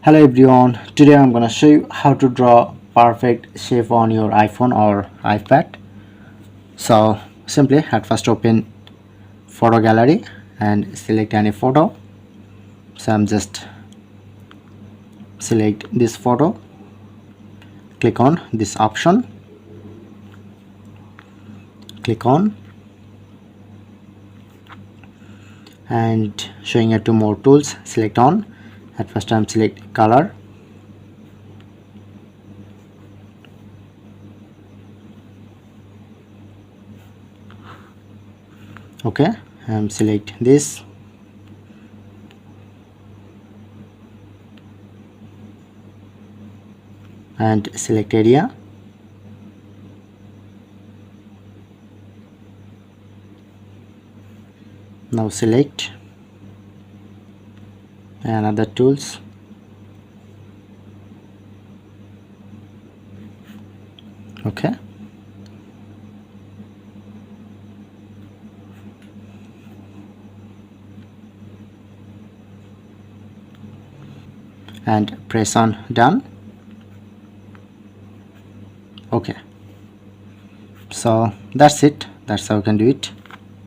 Hello everyone, today I'm gonna show you how to draw perfect shape on your iPhone or iPad. So simply at first open photo gallery and select any photo. So I'm just select this photo, click on this option, click on, and showing you two more tools, select on. At first time select color, okay, and select this, and select area, now select another tools, okay, and press on done. Okay, so that's it. That's how you can do it.